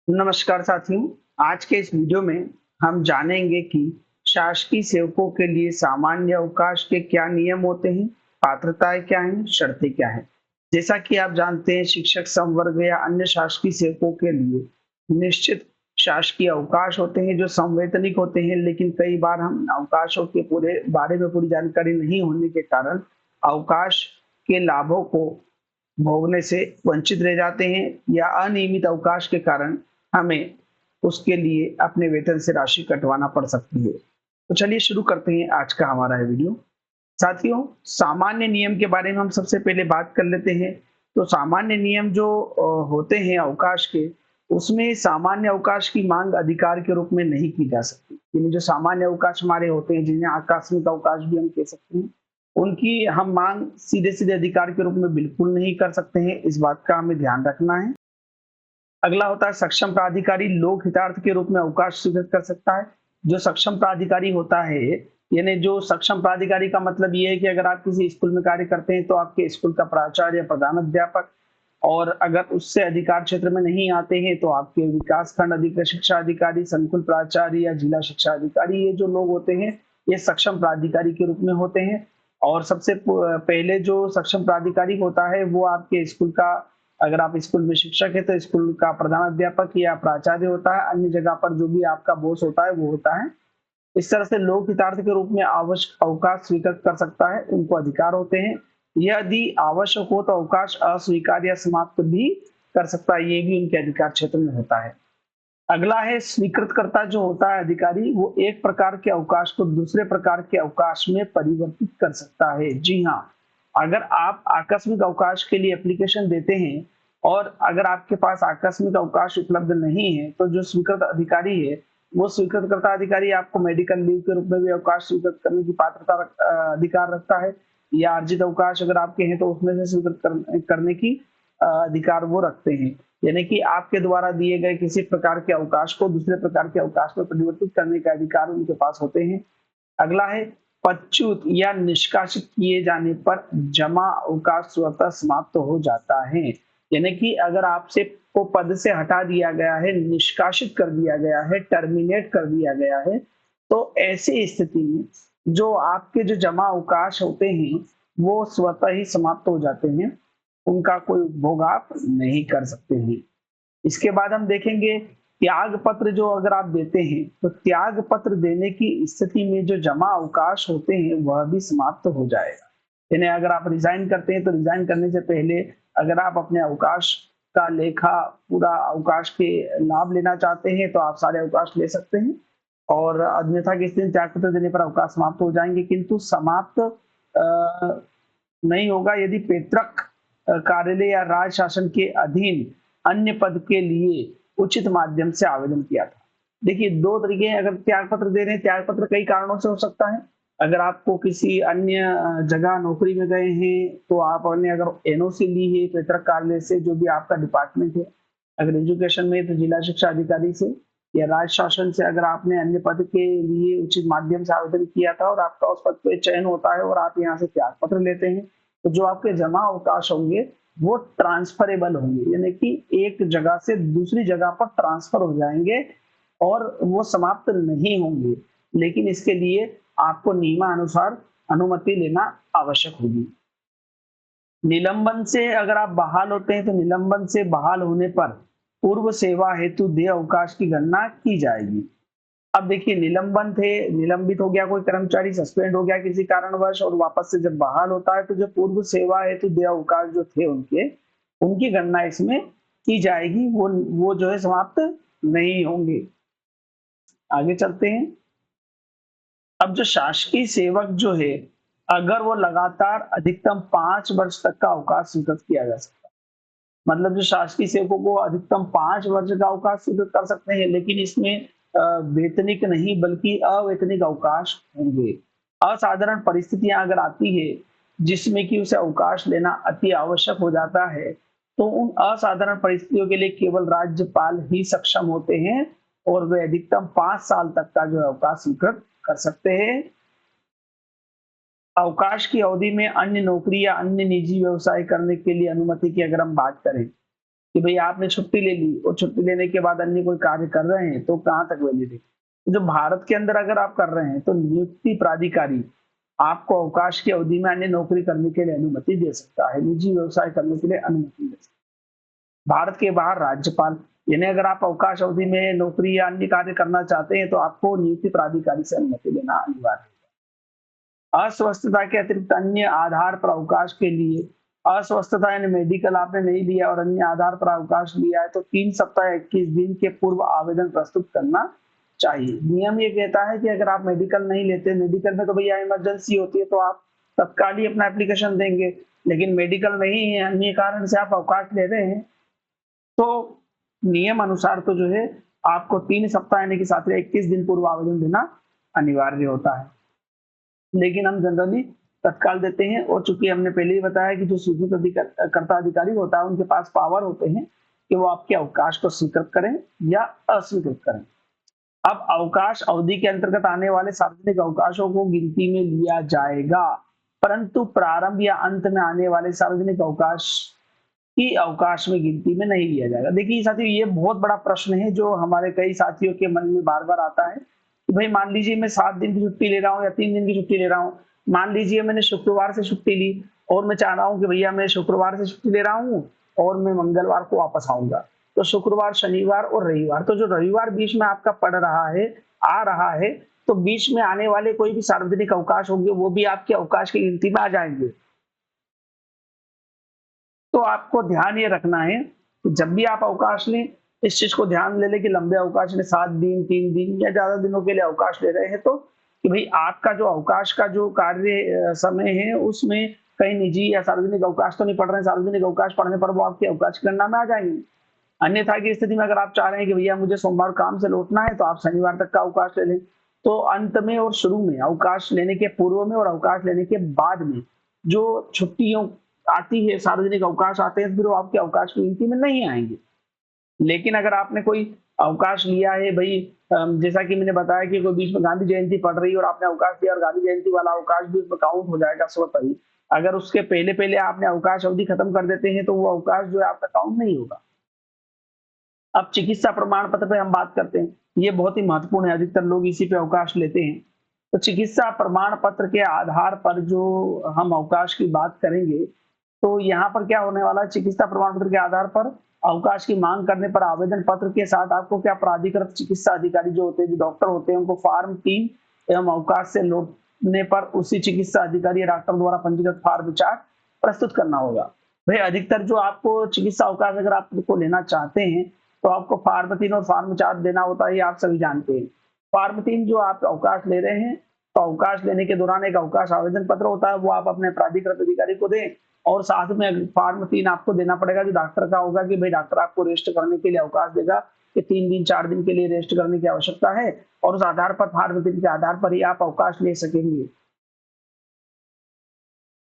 नमस्कार साथियों। आज के इस वीडियो में हम जानेंगे कि शासकीय सेवकों के लिए सामान्य अवकाश के क्या नियम होते हैं, पात्रताएं क्या हैं, शर्तें क्या हैं। जैसा कि आप जानते हैं, शिक्षक संवर्ग या अन्य शासकीय सेवकों के लिए निश्चित शासकीय अवकाश होते हैं जो संवैतनिक होते हैं, लेकिन कई बार हम अवकाशों के पूरे बारे में पूरी जानकारी नहीं होने के कारण अवकाश के लाभों को भोगने से वंचित रह जाते हैं या अनियमित अवकाश के कारण हमें उसके लिए अपने वेतन से राशि कटवाना पड़ सकती है। तो चलिए शुरू करते हैं आज का हमारा ये वीडियो। साथियों, सामान्य नियम के बारे में हम सबसे पहले बात कर लेते हैं। तो सामान्य नियम जो होते हैं अवकाश के, उसमें सामान्य अवकाश की मांग अधिकार के रूप में नहीं की जा सकती। यानी जो सामान्य अवकाश हमारे होते हैं, जिन्हें आकस्मिक अवकाश भी हम कह सकते हैं, उनकी हम मांग सीधे-सीधे अधिकार के रूप में बिल्कुल नहीं कर सकते हैं। इस बात का हमें ध्यान रखना है। अगला होता है सक्षम प्राधिकारी लोक हितार्थ के रूप में अवकाश स्वीकृत कर सकता है। जो सक्षम प्राधिकारी होता है, यानी जो सक्षम प्राधिकारी का मतलब ये है कि अगर आप किसी स्कूल में कार्य करते हैं तो आपके स्कूल का प्राचार्य, प्रधानाध्यापक, और अगर उससे अधिकार क्षेत्र में नहीं आते हैं तो आपके विकास खंड अधिकारी, शिक्षा अधिकारी, संकुल प्राचार्य या जिला शिक्षा अधिकारी, ये जो लोग होते हैं ये सक्षम प्राधिकारी के रूप में होते हैं। और सबसे पहले जो सक्षम प्राधिकारी होता है वो आपके स्कूल का, अगर आप स्कूल में शिक्षक है तो स्कूल का प्रधानाध्यापक या प्राचार्य होता है। अन्य जगह पर जो भी आपका बॉस होता है वो होता है। इस तरह से लोक हितार्थ के रूप में आवश्यक अवकाश स्वीकृत कर सकता है, उनको अधिकार होते हैं। यदि आवश्यक हो तो अवकाश अस्वीकार या समाप्त भी कर सकता है, ये भी उनके अधिकार क्षेत्र में होता है। अगला है स्वीकृतकर्ता जो होता है अधिकारी, वो एक प्रकार के अवकाश को दूसरे प्रकार के अवकाश में परिवर्तित कर सकता है। जी हाँ, अगर आप आकस्मिक अवकाश के लिए एप्लीकेशन देते हैं और अगर आपके पास आकस्मिक अवकाश उपलब्ध नहीं है तो जो स्वीकृत अधिकारी है, वो स्वीकृतकर्ता अधिकारी आपको मेडिकल लीव के रूप में भी अवकाश स्वीकृत करने की अधिकार रखता है, या अर्जित अवकाश अगर आपके हैं तो उसमें से करने की अधिकार वो रखते हैं। यानी कि आपके द्वारा दिए गए किसी प्रकार के अवकाश को दूसरे प्रकार के अवकाश में परिवर्तित करने का अधिकार उनके पास होते हैं। अगला है पदच्युत या निष्कासित किए जाने पर जमा अवकाश स्वतः समाप्त हो जाता है। यानी कि अगर आपसे को पद से हटा दिया गया है, निष्कासित कर दिया गया है, टर्मिनेट कर दिया गया है, तो ऐसी स्थिति में जो आपके जो जमा अवकाश होते हैं वो स्वतः ही समाप्त हो जाते हैं। उनका कोई उपभोग आप नहीं कर सकते हैं। इसके बाद हम देखेंगे त्याग पत्र जो अगर आप देते हैं तो त्याग पत्र देने की स्थिति में जो जमा अवकाश होते हैं वह भी समाप्त हो जाएगा। यानी अगर आप रिजाइन करते हैं तो रिजाइन करने से पहले अगर आप अपने अवकाश का लेखा पूरा अवकाश के लाभ लेना चाहते हैं तो आप सारे अवकाश ले सकते हैं, और अन्यथा की स्थिति में त्याग पत्र देने पर अवकाश समाप्त हो जाएंगे, किंतु समाप्त नहीं होगा यदि पैतृक कार्यालय या राज्य शासन के अधीन अन्य पद के लिए उचित माध्यम से आवेदन किया था। देखिए, दो तरीके हैं। अगर त्याग पत्र दे रहे हैं, त्याग पत्र कई कारणों से हो सकता है। अगर आपको किसी अन्य जगह नौकरी में गए हैं तो आपने अगर एनओसी ली है पैतृक कार्यालय से, जो भी आपका डिपार्टमेंट है, अगर एजुकेशन में है तो जिला शिक्षा अधिकारी से, या राज्य शासन से अगर आपने अन्य पद के लिए उचित माध्यम से आवेदन किया था और आपका उस पद पे चयन होता है और आप यहाँ से त्याग पत्र लेते हैं, तो जो आपके जमा अवकाश होंगे वो ट्रांसफरेबल होंगे, यानी कि एक जगह से दूसरी जगह पर ट्रांसफर हो जाएंगे और वो समाप्त नहीं होंगे। लेकिन इसके लिए आपको नियमानुसार अनुमति लेना आवश्यक होगी। निलंबन से अगर आप बहाल होते हैं तो निलंबन से बहाल होने पर पूर्व सेवा हेतु देय अवकाश की गणना की जाएगी। अब देखिए, निलंबन थे, निलंबित हो गया कोई कर्मचारी, सस्पेंड हो गया किसी कारणवश और वापस से जब बहाल होता है तो जो पूर्व सेवा हेतु देय अवकाश जो थे उनके, उनकी गणना इसमें की जाएगी। वो जो है समाप्त नहीं होंगे। आगे चलते हैं। अब जो शासकीय सेवक जो है, अगर वो लगातार अधिकतम 5 वर्ष तक का अवकाश स्वीकृत किया जा सकता है। मतलब जो शासकीय सेवकों को अधिकतम 5 वर्ष का अवकाश स्वीकृत कर सकते हैं, लेकिन इसमें वेतनिक नहीं बल्कि अवेतनिक अवकाश होंगे। असाधारण परिस्थितियां अगर आती है जिसमें कि उसे अवकाश लेना अति आवश्यक हो जाता है, तो उन असाधारण परिस्थितियों के लिए केवल राज्यपाल ही सक्षम होते हैं और वे अधिकतम 5 साल तक का जो अवकाश स्वीकृत कर सकते हैं। अवकाश की अवधि में अन्य नौकरी या अन्य निजी व्यवसाय करने के लिए अनुमति की अगर हम बात करें कि भाई आपने छुट्टी ले ली और छुट्टी लेने के बाद अन्य कोई कार्य कर रहे हैं तो कहाँ तक वैलिड है। जो भारत के अंदर अगर आप कर रहे हैं तो नियुक्ति प्राधिकारी आपको अवकाश की अवधि में अन्य नौकरी करने के लिए अनुमति दे सकता है, निजी व्यवसाय करने के लिए अनुमति दे सकता है। भारत के बाहर राज्यपाल, यानी अगर आप अवकाश अवधि में नौकरी या अन्य कार्य करना चाहते हैं तो आपको नियुक्ति प्राधिकारी से अनुमति लेना अनिवार्य है। अस्वस्थता के अतिरिक्त अन्य आधार पर अवकाश के लिए, अस्वस्थता यानी मेडिकल आपने नहीं लिया और अन्य आधार पर अवकाश लिया है तो 3 सप्ताह 21 दिन के पूर्व आवेदन प्रस्तुत करना चाहिए। नियम ये कहता है कि अगर आप मेडिकल नहीं लेते, मेडिकल में तो भैया इमरजेंसी होती है तो आप तत्काल ही अपना एप्लीकेशन देंगे, लेकिन मेडिकल नहीं है, अन्य कारण से आप अवकाश ले रहे हैं तो नियम अनुसार तो जो है आपको 3 सप्ताह यानी कि 7 या 21 दिन पूर्व आवेदन देना अनिवार्य होता है। लेकिन हम जनरली तत्काल देते हैं और चूंकि हमने पहले ही बताया कि जो स्वीकृत कर्ता अधिकारी होता है उनके पास पावर होते हैं कि वो आपके अवकाश को स्वीकृत करें या अस्वीकृत करें। अब अवकाश अवधि के अंतर्गत आने वाले सार्वजनिक अवकाशों को गिनती में लिया जाएगा, परंतु प्रारंभ या अंत में आने वाले सार्वजनिक अवकाश की अवकाश में गिनती में नहीं लिया जाएगा। देखिए साथियों, ये बहुत बड़ा प्रश्न है जो हमारे कई साथियों के मन में बार बार आता है कि भाई मान लीजिए मैं 7 दिन की छुट्टी ले रहा हूँ या 3 दिन की छुट्टी ले रहा हूँ, मान लीजिए मैंने शुक्रवार से छुट्टी ली और मैं चाह रहा हूँ कि भैया मैं शुक्रवार से छुट्टी ले रहा हूँ और मैं मंगलवार को वापस आऊंगा, तो शुक्रवार, शनिवार और रविवार, तो जो रविवार बीच में आपका पड़ रहा है, आ रहा है, तो बीच में आने वाले कोई भी सार्वजनिक अवकाश होंगे वो भी आपके अवकाश की गिनती में आ जाएंगे। तो आपको ध्यान ये रखना है कि जब भी आप अवकाश लें, इस चीज को ध्यान ले लें कि लंबे अवकाश में 7 दिन, 3 दिन या ज्यादा दिनों के लिए अवकाश ले रहे हैं तो कि भाई आपका जो अवकाश का जो कार्य समय है उसमें कहीं निजी या सार्वजनिक अवकाश तो नहीं पड़ रहे हैं। सार्वजनिक अवकाश पड़ने पर वो आपके अवकाश की गणना में आ जाएंगे। अन्यथा की स्थिति में अगर आप चाह रहे हैं कि भैया मुझे सोमवार काम से लौटना है तो आप शनिवार तक का अवकाश ले लें। तो अंत में और शुरू में, अवकाश लेने के पूर्व में और अवकाश लेने के बाद में जो छुट्टियों आती है, सार्वजनिक अवकाश आते हैं, फिर वो आपके अवकाश की गिनती में नहीं आएंगे। लेकिन अगर आपने कोई अवकाश लिया है भाई, जैसा कि मैंने बताया कि कोई बीच में गांधी जयंती पड़ रही है और आपने अवकाश लिया और गांधी जयंती वाला अवकाश भी उसमें काउंट हो जाएगा स्वतः ही। अगर उसके पहले पहले आपने अवकाश अवधि खत्म कर देते हैं तो वो अवकाश जो है आपका काउंट नहीं होगा। अब चिकित्सा प्रमाण पत्र पे हम बात करते हैं, ये बहुत ही महत्वपूर्ण है, अधिकतर लोग इसी पे अवकाश लेते हैं। तो चिकित्सा प्रमाण पत्र के आधार पर जो हम अवकाश की बात करेंगे तो यहाँ पर क्या होने वाला है, चिकित्सा प्रमाण पत्र के आधार पर अवकाश की मांग करने पर आवेदन पत्र के साथ आपको क्या प्राधिकृत चिकित्सा अधिकारी जो होते हैं, जो डॉक्टर होते हैं, उनको फॉर्म 3 एवं अवकाश से लौटने पर उसी चिकित्सा अधिकारी या डॉक्टर द्वारा पंजीकृत फॉर्म 4 प्रस्तुत करना होगा। भाई अधिकतर जो आपको चिकित्सा अवकाश अगर आपको लेना चाहते हैं तो आपको फॉर्म 3 और फॉर्म 4 देना होता है, ये आप सभी जानते हैं। फॉर्म 3 जो आप अवकाश ले रहे हैं तो अवकाश लेने के दौरान एक अवकाश आवेदन पत्र होता है, वो आप अपने प्राधिकृत अधिकारी को दें और साथ में फॉर्म 3 आपको देना पड़ेगा जो डॉक्टर का होगा कि भाई डॉक्टर आपको रेस्ट करने के लिए अवकाश देगा कि 3 दिन 4 दिन के लिए रेस्ट करने की आवश्यकता है और उस आधार पर फॉर्म 3 के आधार पर ही आप अवकाश ले सकेंगे।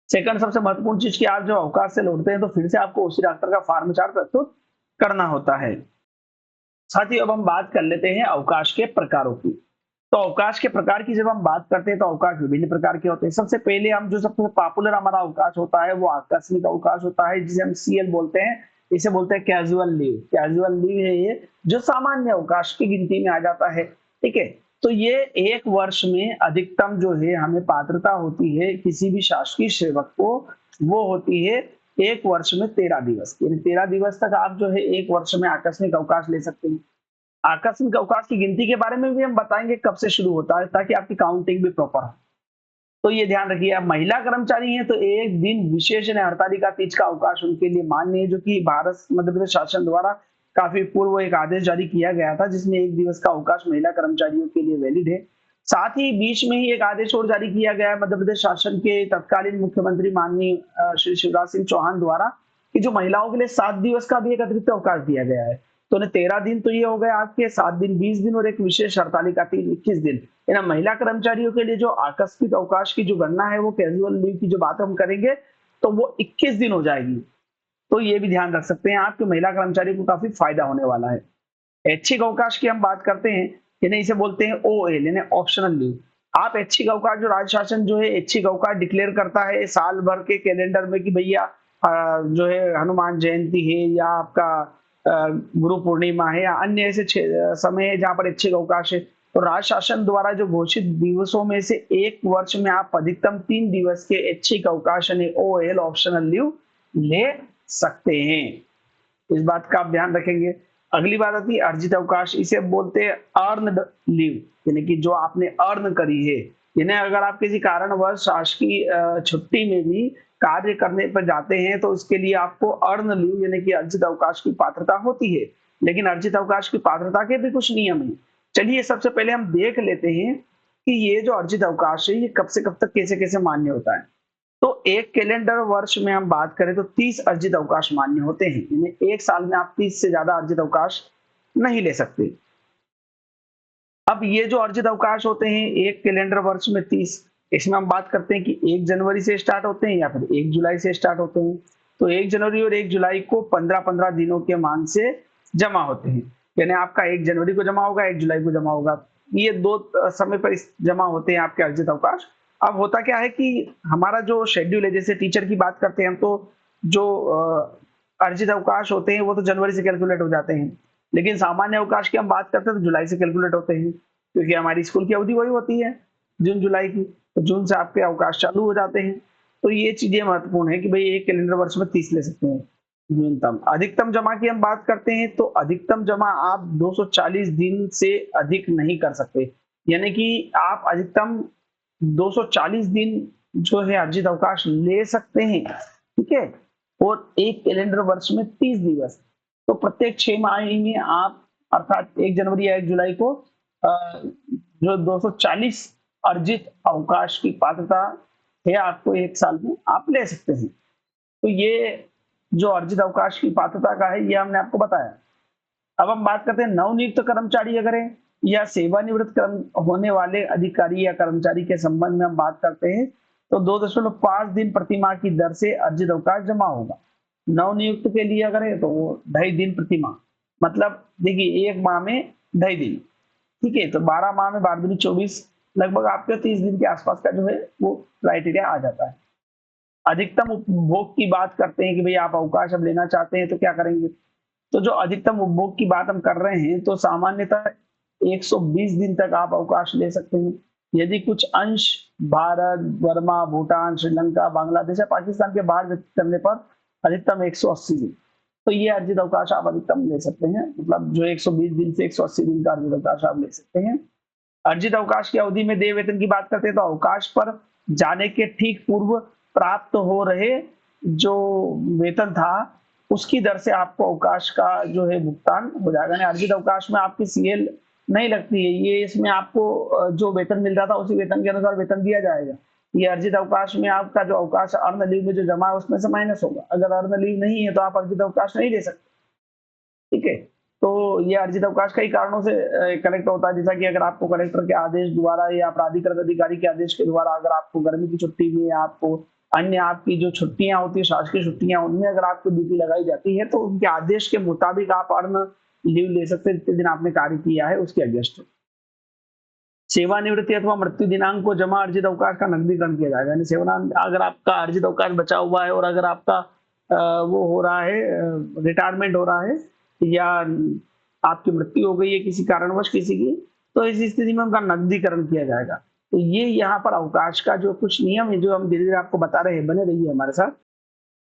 सेकंड सबसे महत्वपूर्ण चीज की आप जो अवकाश से लौटते हैं तो फिर से आपको उसी डॉक्टर का फॉर्म 4 प्रस्तुत करना होता है। साथ ही अब हम बात कर लेते हैं अवकाश के प्रकारों की। तो अवकाश के प्रकार की जब हम बात करते हैं तो अवकाश विभिन्न प्रकार के होते हैं। सबसे पहले हम जो सबसे पॉपुलर हमारा अवकाश होता है वो आकस्मिक अवकाश होता है, जिसे हम सीएल बोलते हैं। इसे बोलते हैं कैजुअल लीव। कैजुअल लीव है ये जो सामान्य अवकाश की गिनती में आ जाता है। ठीक है, तो ये 1 वर्ष में अधिकतम जो है हमें पात्रता होती है किसी भी शासकीय सेवक को, वो होती है 1 वर्ष में 13 दिवस। यानी 13 दिवस तक आप जो है 1 वर्ष में आकस्मिक अवकाश ले सकते हैं। आकस्मिक अवकाश की गिनती के बारे में भी हम बताएंगे कब से शुरू होता है ताकि आपकी काउंटिंग भी प्रॉपर हो। तो ये ध्यान रखिए, आप महिला कर्मचारी हैं तो 1 दिन विशेष यानी हड़तालिका तीज का अवकाश उनके लिए मान्य है, जो कि भारत मध्य प्रदेश शासन द्वारा काफी पूर्व एक आदेश जारी किया गया था जिसमें 1 दिवस का अवकाश महिला कर्मचारियों के लिए वैलिड है। साथ ही बीच में ही एक आदेश और जारी किया गया है मध्य प्रदेश शासन के तत्कालीन मुख्यमंत्री माननीय श्री शिवराज सिंह चौहान द्वारा कि जो महिलाओं के लिए 7 दिवस का भी एक अतिरिक्त अवकाश दिया गया है। तो 13 दिन तो ये हो गए आपके, 7 दिन 20 दिन और एक विशेष हड़तालिका 21 दिन। इन महिला कर्मचारियों के लिए जो आकस्मिक अवकाश की जो गणना है वो कैजुअल लीव की जो बात हम करेंगे तो वो 21 दिन हो जाएगी। तो ये भी ध्यान रख सकते हैं आपके महिला कर्मचारी को काफी फायदा होने वाला है। ऐच्छिक अवकाश की हम बात करते हैं, यानी इसे बोलते हैं ओएल यानी ऑप्शनल लीव। आप ऐच्छिक अवकाश जो राज्य शासन जो है ऐच्छिक अवकाश डिक्लेयर करता है साल भर के कैलेंडर में कि भैया जो है हनुमान जयंती है या आपका गुरु पूर्णिमा है या अन्य ऐसे समय है जहाँ पर ऐच्छिक अवकाश है, तो राज्य शासन द्वारा जो घोषित दिवसों में से एक वर्ष में आप अधिकतम 3 दिवस के ऐच्छिक अवकाश यानी ओएल ऑप्शनल लीव ले सकते हैं। इस बात का आप ध्यान रखेंगे। अगली बात आती है अर्जित अवकाश, इसे बोलते हैं अर्नड लीव, यानी कि जो आपने अर्न करी है। यानी अगर आप किसी कारणवश शासकीय छुट्टी में भी कार्य करने पर जाते हैं तो उसके लिए आपको अर्न लीव यानी कि अर्जित अवकाश की पात्रता होती है। लेकिन अर्जित अवकाश की पात्रता के भी कुछ नियम हैं। चलिए सबसे पहले हम देख लेते हैं कि ये जो अर्जित अवकाश है ये कब से कब तक कैसे कैसे मान्य होता है। तो एक कैलेंडर वर्ष में हम बात करें तो 30 अर्जित अवकाश मान्य होते हैं, यानी एक साल में आप 30 से ज्यादा अर्जित अवकाश नहीं ले सकते। अब ये जो अर्जित अवकाश होते हैं एक कैलेंडर वर्ष में 30, इसमें हम बात करते हैं कि 1 जनवरी से स्टार्ट होते हैं या फिर 1 जुलाई से स्टार्ट होते हैं। तो 1 जनवरी और 1 जुलाई को 15-15 दिनों के मान से जमा होते हैं, यानी आपका 1 जनवरी को जमा होगा, 1 जुलाई को जमा होगा। ये 2 समय पर जमा होते हैं आपके अर्जित अवकाश। अब होता क्या है कि हमारा जो शेड्यूल है, जैसे टीचर की बात करते हैं हम, तो जो अर्जित अवकाश होते हैं वो तो जनवरी से कैलकुलेट हो जाते हैं, लेकिन सामान्य अवकाश की हम बात करते हैं तो जुलाई से कैलकुलेट होते हैं, क्योंकि हमारी स्कूल की अवधि वही होती है जून जुलाई की, तो जून से आपके अवकाश चालू हो जाते हैं। तो ये चीजें महत्वपूर्ण है कि भाई एक कैलेंडर वर्ष में 30 ले सकते हैं न्यूनतम। अधिकतम जमा की हम बात करते हैं तो अधिकतम जमा आप 240 दिन से अधिक नहीं कर सकते, यानी कि आप अधिकतम 240 दिन जो है अर्जित अवकाश ले सकते हैं, ठीक है। और एक कैलेंडर वर्ष में 30 दिवस, तो प्रत्येक 6 माह में आप अर्थात 1 जनवरी या 1 जुलाई को जो 240 अर्जित अवकाश की पात्रता है आपको एक साल में आप ले सकते हैं। तो ये जो अर्जित अवकाश की पात्रता का है ये हमने आपको बताया। अब हम बात करते हैं नवनियुक्त कर्मचारी अगर है या सेवानिवृत्त होने वाले अधिकारी या कर्मचारी के संबंध में हम बात करते हैं तो 2.5 दिन प्रतिमाह की दर से अर्जित अवकाश जमा होगा। नवनियुक्त के लिए अगर है तो वो 2.5 दिन प्रतिमाह, मतलब देखिए एक माह में 2.5 दिन, ठीक है। तो 12 माह में 12 दूनी 24, लगभग आपके 30 दिन के आसपास का जो है वो क्राइटेरिया आ जाता है। अधिकतम उपभोग की बात करते हैं कि भाई आप अवकाश अब लेना चाहते हैं तो क्या करेंगे। तो जो अधिकतम उपभोग की बात हम कर रहे हैं तो सामान्यतः 120 दिन तक आप अवकाश ले सकते हैं। यदि कुछ अंश भारत, बर्मा, भूटान, श्रीलंका, बांग्लादेश या पाकिस्तान के बाहर व्यतीत करने पर अधिकतम 180 दिन, तो ये अर्जित अवकाश आप अधिकतम ले सकते हैं। मतलब जो 120 दिन से 180 दिन का अर्जित अवकाश आप ले सकते हैं। अर्जित अवकाश की अवधि में देय वेतन की बात करते हैं तो अवकाश पर जाने के ठीक पूर्व प्राप्त हो रहे जो वेतन था उसकी दर से आपको अवकाश का जो है भुगतान हो जाएगा। अर्जित अवकाश में आपकी सीएल नहीं लगती है, ये इसमें आपको जो वेतन मिल रहा था उसी वेतन के अनुसार वेतन दिया जाएगा। ये अर्जित अवकाश में आपका जो अवकाश अर्न लीव में जो जमा है उसमें से माइनस होगा। अगर अर्न लीव नहीं है तो आप अर्जित अवकाश नहीं ले सकते, ठीक है। तो ये अर्जित अवकाश कई कारणों से कलेक्ट होता है, जैसा कि अगर आपको कलेक्टर के आदेश द्वारा या प्राधिकृत अधिकारी के आदेश के द्वारा अगर आपको गर्मी की छुट्टी में आपको अन्य आपकी जो छुट्टियां होती है शासकीय छुट्टियां उनमें अगर आपको ड्यूटी लगाई जाती है तो उनके आदेश के मुताबिक आप अर्न लीव ले सकते हैं जितने दिन आपने कार्य किया है उसके अगेंस्ट। सेवानिवृत्ति अथवा मृत्यु दिनांक को जमा अर्जित अवकाश का नकदीकरण किया जाएगा। यानी सेवा अगर आपका अर्जित अवकाश बचा हुआ है और अगर आपका वो हो रहा है रिटायरमेंट हो रहा है या आपकी मृत्यु हो गई है किसी कारणवश किसी की, तो इस स्थिति में उनका नकदीकरण किया जाएगा। तो ये यहाँ पर अवकाश का जो कुछ नियम है जो हम धीरे धीरे आपको बता रहे हैं, बने रहिए हमारे साथ।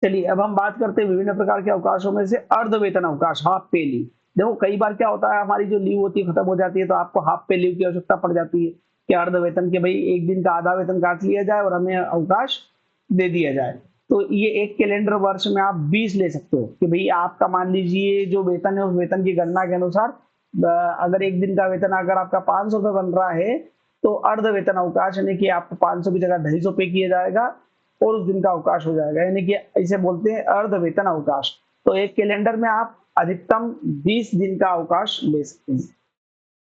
चलिए अब हम बात करते हैं विभिन्न प्रकार के अवकाशों में से अर्ध वेतन अवकाश, हाफ पे लीव। देखो कई बार क्या होता है हमारी जो लीव होती है खत्म हो जाती है तो आपको हाफ पे लीव की आवश्यकता पड़ जाती है कि अर्ध वेतन के भाई एक दिन का आधा वेतन काट लिया जाए और हमें अवकाश दे दिया जाए। तो ये एक कैलेंडर वर्ष में आप 20 ले सकते हो कि भाई आपका मान लीजिए जो वेतन है उस वेतन की गणना के अनुसार अगर एक दिन का वेतन अगर आपका 500 रुपए बन रहा है तो अर्ध वेतन अवकाश यानी कि आपको 500 की जगह 250 पे किया जाएगा और उस दिन का अवकाश हो जाएगा, यानी कि इसे बोलते हैं अर्ध वेतन अवकाश। तो एक कैलेंडर में आप अधिकतम 20 दिन का अवकाश ले सकते हैं।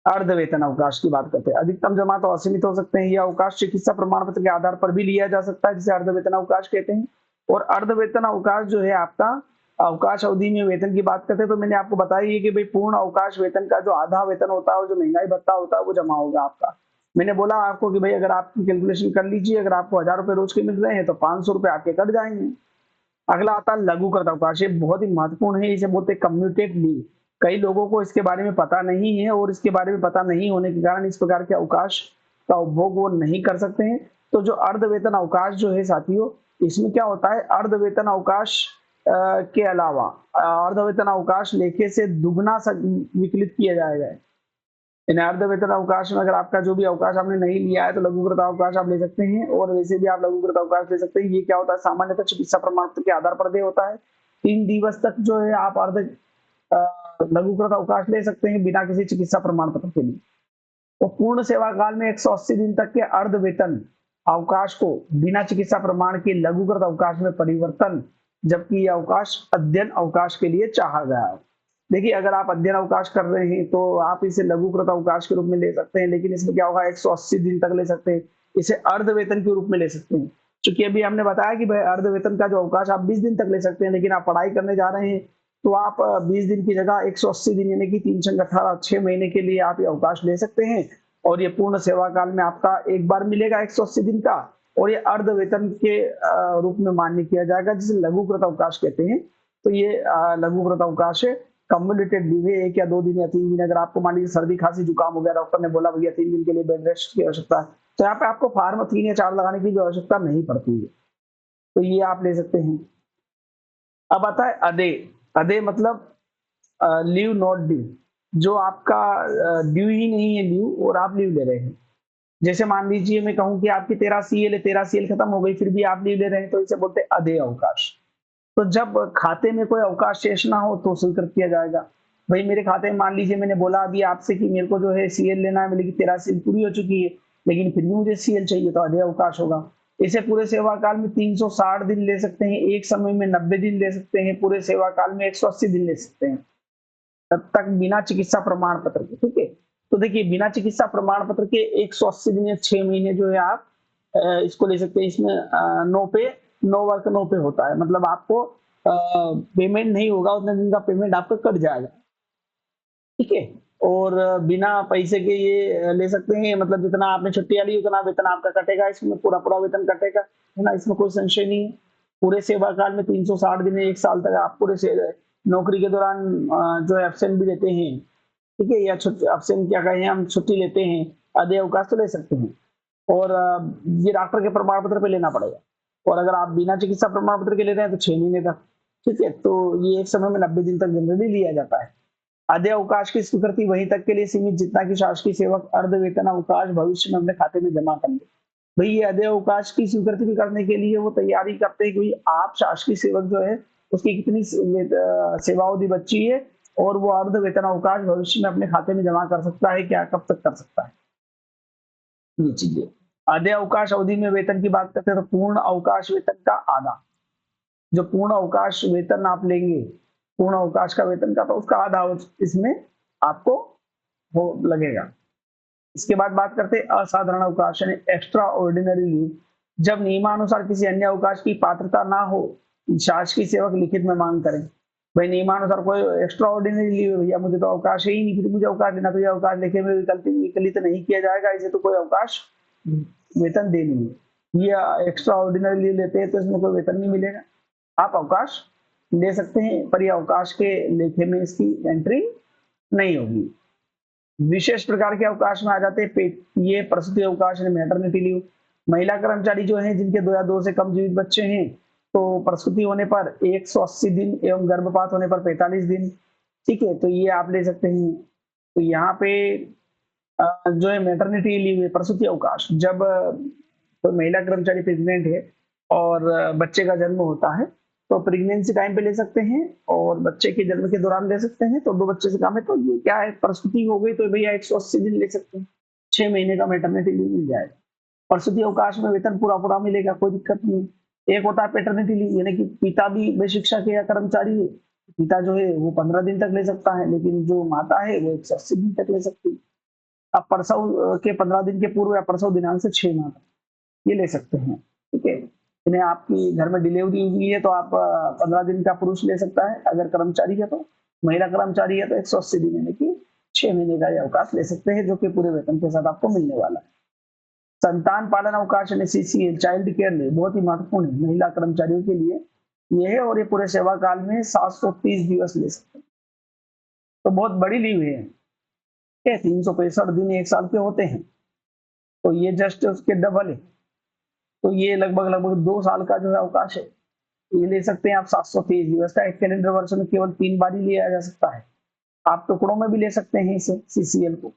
अर्ध वेतन अवकाश की बात करते हैं। अधिकतम जमा तो असीमित हो सकते हैं। यह अवकाश चिकित्सा प्रमाण पत्र के आधार पर भी लिया जा सकता है जिसे अर्ध वेतन अवकाश कहते हैं। और अर्ध वेतन अवकाश जो है आपका अवकाश अवधि में वेतन की बात करते हैं तो मैंने आपको बताया है कि भाई पूर्ण अवकाश वेतन का जो आधा वेतन होता है और जो महंगाई भत्ता होता है वो जमा होगा आपका। मैंने बोला आपको कि भाई अगर आप कैलकुलेशन कर लीजिए, अगर आपको 1000 रुपए रोज के मिल रहे हैं तो 500 रुपए आपके कट जाएंगे। अगला आता है लघुकृत अवकाश। ये बहुत ही महत्वपूर्ण है, इसे बोलते हैं कम्यूटेड लीव। कई लोगों को इसके बारे में पता नहीं है और इसके बारे में पता नहीं होने के कारण इस प्रकार के अवकाश का उपभोग वो नहीं कर सकते हैं। तो जो अर्धवेतन अवकाश जो है साथियों, इसमें क्या होता है, अर्धवेतन अवकाश के अलावा अर्धवेतन अवकाश लेखे से दुगना विकलित किया जाएगा। इन अर्धवेतन अवकाश में अगर आपका जो भी अवकाश आपने नहीं लिया है तो लघुकृत अवकाश आप ले सकते हैं, और वैसे भी आप लघुकृत अवकाश ले सकते हैं। ये क्या होता है, सामान्यतः चिकित्सा प्रमाण पत्र के आधार पर दे होता है। 3 दिवस तक जो है आप लघुकृत अवकाश ले सकते हैं बिना किसी चिकित्सा प्रमाण पत्र के लिए। तो पूर्ण सेवा काल में 180 दिन तक के अर्धवेतन अवकाश को बिना चिकित्सा प्रमाण के लघुकृत अवकाश में परिवर्तन, जबकि यह अवकाश अध्ययन अवकाश के लिए चाहा गया है। देखिए, अगर आप अध्ययन अवकाश कर रहे हैं तो आप इसे लघुकृत अवकाश के रूप में ले सकते हैं, लेकिन इसमें क्या होगा, 180 दिन तक ले सकते हैं। इसे अर्धवेतन के रूप में ले सकते हैं। चूंकि अभी हमने बताया कि भाई अर्धवेतन का जो अवकाश आप 20 दिन तक ले सकते हैं, लेकिन आप पढ़ाई करने जा रहे हैं तो आप 20 दिन की जगह 180 दिन यानी कि 3×18 6 महीने के लिए आप ये अवकाश ले सकते हैं। और ये पूर्ण सेवा काल में आपका एक बार मिलेगा 180 दिन का, और ये अर्धवेतन के रूप में मान्य किया जाएगा, जिसे लघुकृत अवकाश कहते हैं। तो ये लघुकृत अवकाश है, कम्युलेटेड लीव है। 1 या 2 दिन या 3 दिन, अगर आपको मान लीजिए सर्दी खांसी जुकाम हो गया, डॉक्टर ने बोला भैया 3 दिन के लिए बेड रेस्ट की आवश्यकता है, तो यहाँ पे आपको फार्म 3 या 4 लगाने की भी आवश्यकता नहीं पड़ती है। तो ये आप ले सकते हैं। अब आता है अदे। अदे मतलब लीव नॉट ड्यू, जो आपका ड्यू ही नहीं है लीव और आप लीव ले रहे हैं। जैसे मान लीजिए मैं कहूँ कि आपकी 13 सीएल है, 13 सीएल खत्म हो गई, फिर भी आप लीव ले रहे हैं, तो इसे बोलते हैं अदेय अवकाश। तो जब खाते में कोई अवकाश शेष ना हो तो स्वीकृत किया जाएगा। भाई मेरे खाते में मान लीजिए मैंने बोला अभी आपसे कि मेरे को जो है सीएल लेना है, मेरी 13 सीएल पूरी हो चुकी है, लेकिन फिर भी मुझे सीएल चाहिए, तो अदेय अवकाश होगा। इसे पूरे सेवा काल में 360 दिन ले सकते हैं, एक समय में 90 दिन ले सकते हैं, पूरे सेवा काल में 180 दिन ले सकते हैं, तब तक बिना चिकित्सा प्रमाण पत्र के। ठीक है, तो देखिए बिना चिकित्सा प्रमाण पत्र के 180 दिन या 6 महीने जो है आप इसको ले सकते हैं। इसमें नो पे नो वर्क नो पे होता है, मतलब आपको पेमेंट नहीं होगा, उतने दिन का पेमेंट आपका कट जाएगा। ठीक है, और बिना पैसे के ये ले सकते हैं, मतलब जितना आपने छुट्टियां ली उतना वेतन आपका कटेगा, इसमें पूरा पूरा वेतन कटेगा, है ना, इसमें कोई संशय नहीं है। पूरे सेवा काल में 360 दिन, 1 साल तक आप पूरे से नौकरी के दौरान जो है एब्सेंट भी लेते हैं, ठीक है, या एब्सेंट क्या कहें, हम छुट्टी लेते हैं, अदेय अवकाश तो ले सकते हैं। और ये डॉक्टर के प्रमाण पत्र पे लेना पड़ेगा। और अगर आप बिना चिकित्सा प्रमाण पत्र के ले रहे हैं तो 6 महीने तक। ठीक है, तो ये एक समय में 90 दिन तक जनरली लिया जाता है। अदेय अवकाश की स्वीकृति वहीं तक के लिए सीमित जितना कि शासकीय सेवक अर्धवेतन अवकाश भविष्य में अपने खाते में जमा कर ले। भाई ये अदेय अवकाश की स्वीकृति भी करने के लिए वो तैयारी करते हैं कि आप शासकीय सेवक जो है उसकी कितनी सेवावधि बची है, और वो अर्ध वेतन अवकाश भविष्य में अपने खाते में जमा कर सकता है क्या, कब तक कर सकता है, ये चीजें। आधे अवकाश अवधि में वेतन की बात करते हैं तो पूर्ण अवकाश वेतन का आधा, जो पूर्ण अवकाश वेतन आप लेंगे, पूर्ण अवकाश का वेतन का, तो उसका आधा इसमें आपको वो लगेगा। इसके बाद बात करते हैं असाधारण अवकाश यानी एक्स्ट्रा ऑर्डिनरी लीव। जब नियमानुसार किसी अन्य अवकाश की पात्रता ना हो, शासकीय सेवक लिखित में मांग करें। भाई नियमानुसार कोई एक्स्ट्रा ऑर्डिनरी लीव, भैया मुझे तो अवकाश है ही नहीं, फिर मुझे अवकाश लेना, तो ये अवकाश लिखे में विकलित नहीं किया जाएगा, इसे तो कोई अवकाश वेतन दे नहीं है। ये एक्स्ट्रा ऑर्डिनरी लीव लेते हैं तो इसमें कोई वेतन नहीं मिलेगा, आप अवकाश ले सकते हैं, पर यह अवकाश के लेखे में इसकी एंट्री नहीं होगी। विशेष प्रकार के अवकाश में आ जाते हैं ये प्रसूति अवकाश यानी मैटरनिटी लीव। महिला कर्मचारी जो हैं जिनके 2 या 2 से कम जीवित बच्चे हैं, तो प्रसूति होने पर 180 दिन एवं गर्भपात होने पर 45 दिन। ठीक है, तो ये आप ले सकते हैं। तो यहाँ पे जो है मैटरनिटी लीव है, प्रसूति अवकाश, जब कोई महिला कर्मचारी प्रेग्नेंट है और बच्चे का जन्म होता है तो प्रेगनेंसी टाइम पे ले सकते हैं, और बच्चे के जन्म के दौरान ले सकते हैं, तो 2 बच्चे से कम है तो ये क्या है, प्रसूति हो गई तो भैया 180 दिन ले सकते हैं, 6 महीने का मैटरनिटी लीव मिल जाएगा। प्रसूति अवकाश में वेतन पूरा पूरा मिलेगा, कोई दिक्कत नहीं। एक होता है पेटर्निटी लीव, यानी कि पिता भी शिक्षा के या कर्मचारी है, पिता जो है वो 15 दिन तक ले सकता है, लेकिन जो माता है वो 180 दिन तक ले सकती है। अब प्रसव के 15 दिन के पूर्व या प्रसव दिनांक से 6 माह तक ये ले सकते हैं। ठीक है, इन्हें आपकी घर में डिलीवरी हुई है तो आप 15 दिन का पुरुष ले सकता है, अगर कर्मचारी है तो, महिला कर्मचारी है तो 180 दिन यानी कि 6 महीने का ये अवकाश ले सकते हैं, जो कि पूरे वेतन के साथ आपको मिलने वाला है। संतान पालन अवकाश यानी सीसीएल चाइल्ड केयर लीव बहुत ही महत्वपूर्ण है महिला कर्मचारियों के लिए। ये है और ये पूरे सेवा काल में 730 दिवस ले सकते हैं। तो बहुत बड़ी लीव है। 365 दिन 1 साल के होते हैं, तो ये जस्ट उसके डबल है। तो ये लगभग 2 साल का जो है अवकाश है, ये ले सकते हैं आप 730 दिवस का। एक कैलेंडर वर्ष में केवल 3 बार ही लिया जा सकता है। आप टुकड़ों में भी ले सकते हैं इसे, सीसीएल को,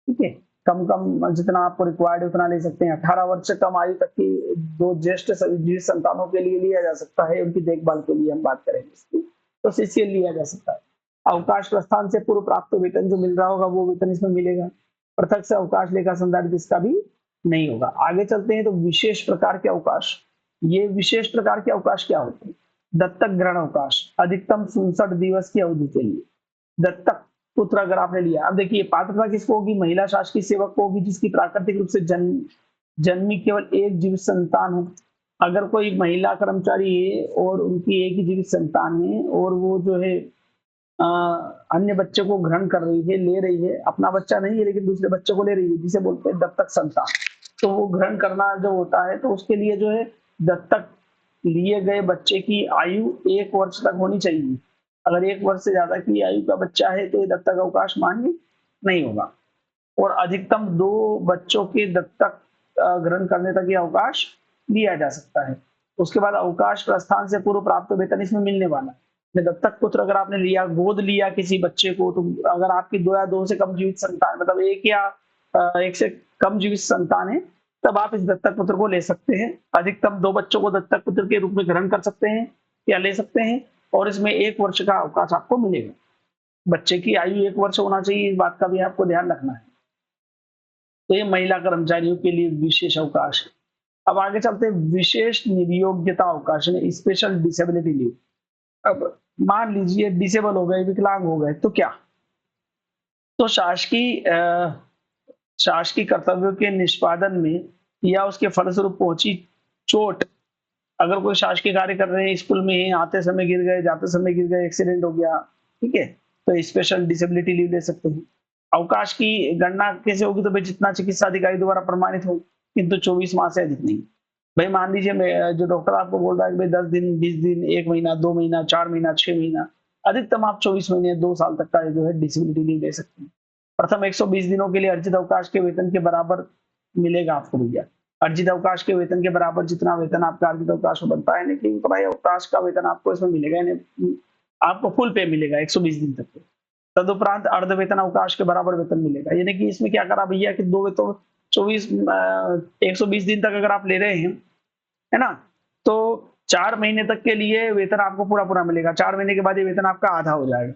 ठीक है। कम जितना आपको रिक्वायर्ड है उतना ले सकते हैं। 18 वर्ष से कम आयु तक की 2 ज्येष्ठ जीवित संतानों के लिए लिया जा सकता है, उनकी देखभाल के लिए हम बात करेंगे इसकी, तो सीसीएल लिया जा सकता है। अवकाश प्रस्थान से पूर्व प्राप्त वेतन जो मिल रहा होगा वो वेतन इसमें मिलेगा। पृथक से अवकाश लेखा संदर्भ इसका भी नहीं होगा। आगे चलते हैं तो विशेष प्रकार के अवकाश। ये विशेष प्रकार के अवकाश क्या होते हैं? दत्तक ग्रहण अवकाश, अधिकतम 67 दिवस की अवधि के लिए। दत्तक पुत्र अगर आपने लिया, अब देखिए पात्रता किसको होगी? महिला शासकीय सेवक को होगी जिसकी प्राकृतिक रूप से जन्मी केवल एक जीवित संतान हो। अगर कोई महिला कर्मचारी है और उनकी एक ही जीवित संतान है और वो जो है अन्य बच्चे को ग्रहण कर रही है, ले रही है, अपना बच्चा नहीं है लेकिन दूसरे बच्चे को ले रही है, जिसे बोलते हैं दत्तक संतान, तो वो ग्रहण करना जो होता है तो उसके लिए जो है दत्तक लिए गए बच्चे की आयु 1 वर्ष तक होनी चाहिए। अगर 1 वर्ष से ज्यादा की आयु का बच्चा है तो ये दत्तक अवकाश मान्य नहीं होगा। और अधिकतम 2 बच्चों के दत्तक ग्रहण करने तक ये अवकाश लिया जा सकता है। उसके बाद अवकाश प्रस्थान से पूर्व प्राप्त वेतन इसमें मिलने वाला है। दत्तक पुत्र अगर आपने लिया, गोद लिया किसी बच्चे को, तो अगर आपकी 2 या 2 से कम जीवित संतान, मतलब 1 या 1 से कम जीवित संतान है, तब आप इस दत्तक पुत्र को ले सकते हैं। अधिकतम 2 बच्चों को दत्तक पुत्र के रूप में ग्रहण कर सकते हैं या ले सकते हैं, और इसमें 1 वर्ष का अवकाश आपको मिलेगा। बच्चे की आयु 1 वर्ष होना चाहिए, इस बात का भी आपको ध्यान रखना है। तो ये महिला कर्मचारियों के लिए विशेष अवकाश है। अब आगे चलते हैं विशेष निर्योग्यता अवकाश में, स्पेशल डिसेबिलिटी लीव। अब मान लीजिए डिसेबल हो गए, विकलांग हो गए, तो क्या? तो शासकीय कर्तव्यों के निष्पादन में या उसके फलस्वरूप पहुंची चोट, अगर कोई शासकीय कार्य कर रहे हैं, स्कूल में आते समय गिर गए, जाते समय गिर गए, एक्सीडेंट हो गया, ठीक है, तो स्पेशल डिसेबिलिटी लीव ले सकते हैं। अवकाश की गणना कैसे होगी? तो भाई जितना चिकित्सा अधिकारी द्वारा प्रमाणित हो, किंतु 24 माह से अधिक नहीं। भाई मान लीजिए जो डॉक्टर आपको बोल रहा है कि भाई 10 दिन, 20 दिन, 1 महीना, 2 महीना, 4 महीना, 6 महीना, अधिकतम आप 24 महीने, 2 साल तक का जो है डिसेबिलिटी लीव ले सकते हैं। प्रथम 120 दिनों के लिए अर्जित अवकाश के वेतन के बराबर मिलेगा आपको भैया। अर्जित अवकाश के वेतन के बराबर जितना वेतन आपका अर्जित अवकाश में बनता है, लेकिन तो भाई अवकाश का वेतन आपको इसमें मिलेगा, आपको फुल पे मिलेगा 120 दिन तक। तदुपरांत अर्ध वेतन अवकाश के बराबर वेतन मिलेगा। यानी कि इसमें क्या करा भैया कि 120 दिन तक अगर आप ले रहे हैं, है ना, तो 4 महीने तक के लिए वेतन आपको पूरा मिलेगा। 4 महीने के बाद ये वेतन आपका आधा हो जाएगा।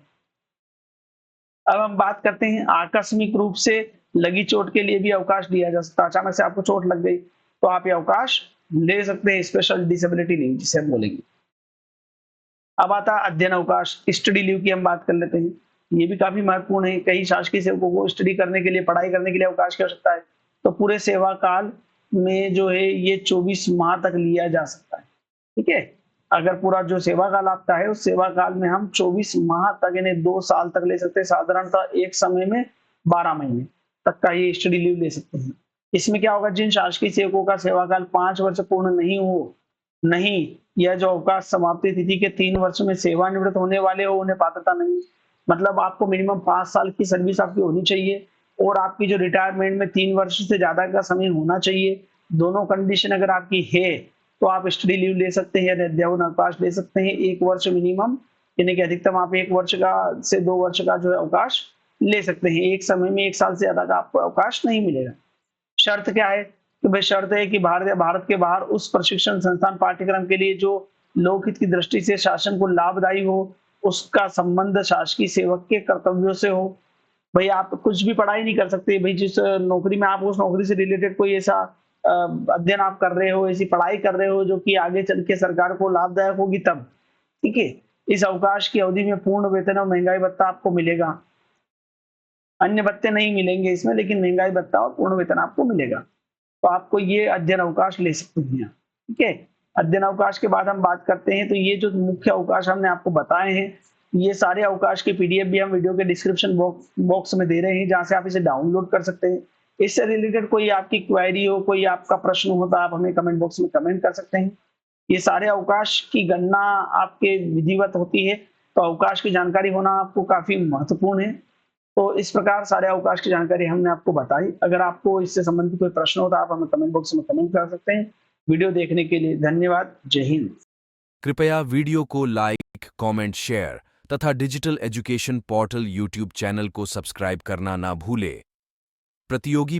अब हम बात करते हैं आकस्मिक रूप से लगी चोट के लिए भी अवकाश दिया जा सकता है। अचानक से आपको चोट लग गई तो आप ये अवकाश ले सकते हैं, स्पेशल डिसेबिलिटी लीव जिसे हम बोलेंगे। अब आता है अध्ययन अवकाश, स्टडी लीव की हम बात कर लेते हैं। ये भी काफी महत्वपूर्ण है। कई शासकीय सेवकों को स्टडी करने के लिए, पढ़ाई करने के लिए अवकाश की आवश्यकता है, तो पूरे सेवा काल में जो है ये 24 माह तक लिया जा सकता है, ठीक है। अगर पूरा जो सेवा काल आपका है उस सेवा काल में हम 24 माह तक, यानी 2 साल तक ले सकते हैं। साधारणतः एक समय में 12 महीने तक का ये स्टडी लीव ले सकते हैं। इसमें क्या होगा? जिन शासकीय सेवकों का सेवा काल 5 वर्ष पूर्ण नहीं, यह जो अवकाश समाप्ति तिथि के 3 वर्ष में सेवानिवृत्त होने वाले हो, उन्हें पात्रता नहीं। मतलब आपको मिनिमम 5 साल की सर्विस आपकी होनी चाहिए और आपकी जो रिटायरमेंट में 3 वर्ष से ज्यादा का समय होना चाहिए। दोनों कंडीशन अगर आपकी है तो आप स्टडी लीव ले सकते हैं या अध्ययन अवकाश ले सकते हैं। 1 वर्ष मिनिमम, यानी कि अधिकतम आप 1 वर्ष का से 2 वर्ष का जो है अवकाश ले सकते हैं। एक समय में 1 साल से ज्यादा का आपको अवकाश नहीं मिलेगा। शर्त क्या है? तो भाई शर्त है कि भारत के बाहर उस प्रशिक्षण संस्थान पाठ्यक्रम के लिए जो लोकहित की दृष्टि से शासन को लाभदायी हो, उसका संबंध शासकीय सेवक के कर्तव्यों से हो। भाई आप कुछ भी पढ़ाई नहीं कर सकते, भाई जिस नौकरी में आप, उस नौकरी से रिलेटेड कोई ऐसा अध्ययन आप कर रहे हो, ऐसी पढ़ाई कर रहे हो जो कि आगे चल के सरकार को लाभदायक होगी, तब ठीक है। इस अवकाश की अवधि में पूर्ण वेतन और महंगाई भत्ता आपको मिलेगा। अन्य भत्ते नहीं मिलेंगे इसमें, लेकिन महंगाई भत्ता और पूर्ण वेतन आपको मिलेगा। तो आपको ये अध्ययन अवकाश ले सकते हैं, ठीक है। अध्ययन अवकाश के बाद हम बात करते हैं, तो ये जो मुख्य अवकाश हमने आपको बताए हैं, ये सारे अवकाश के पीडीएफ भी हम वीडियो के डिस्क्रिप्शन बॉक्स में दे रहे हैं, जहां से आप इसे डाउनलोड कर सकते हैं। इससे रिलेटेड कोई आपकी क्वेरी हो, कोई आपका प्रश्न हो, तो आप हमें कमेंट बॉक्स में कमेंट कर सकते हैं। ये सारे अवकाश की गणना आपके विधिवत होती है, तो अवकाश की जानकारी होना आपको काफ़ी महत्वपूर्ण है। तो इस प्रकार सारे अवकाश की जानकारी हमने आपको बताई। अगर आपको इससे संबंधित कोई प्रश्न हो तो आप हमें कमेंट बॉक्स में कमेंट कर सकते हैं। वीडियो देखने के लिए धन्यवाद। जय हिंद। कृपया वीडियो को लाइक, कमेंट, शेयर तथा digital education portal YouTube channel को सब्सक्राइब करना ना भूले। प्रतियोगी